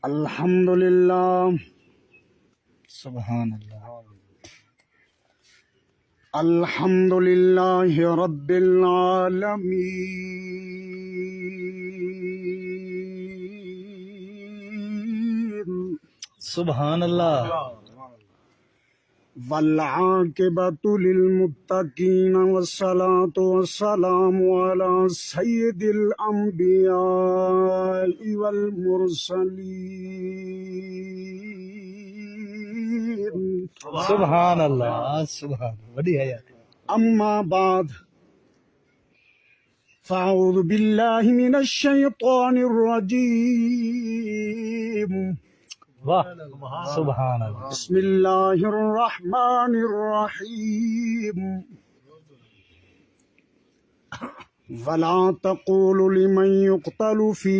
الحمدللہ سبحان اللہ الحمدللہ رب العالمین سبحان اللہ والعاقبۃ للمتقین والصلاة والسلام علی سید الانبیاء والمرسلین سبحان اللہ سبحان بڑی حیات اما بعد فاعوذ باللہ من الشیطان الرجیم واہ سبحان اللہ بسم اللہ الرحمن الرحیم ولا تقولوا لمن يقتل في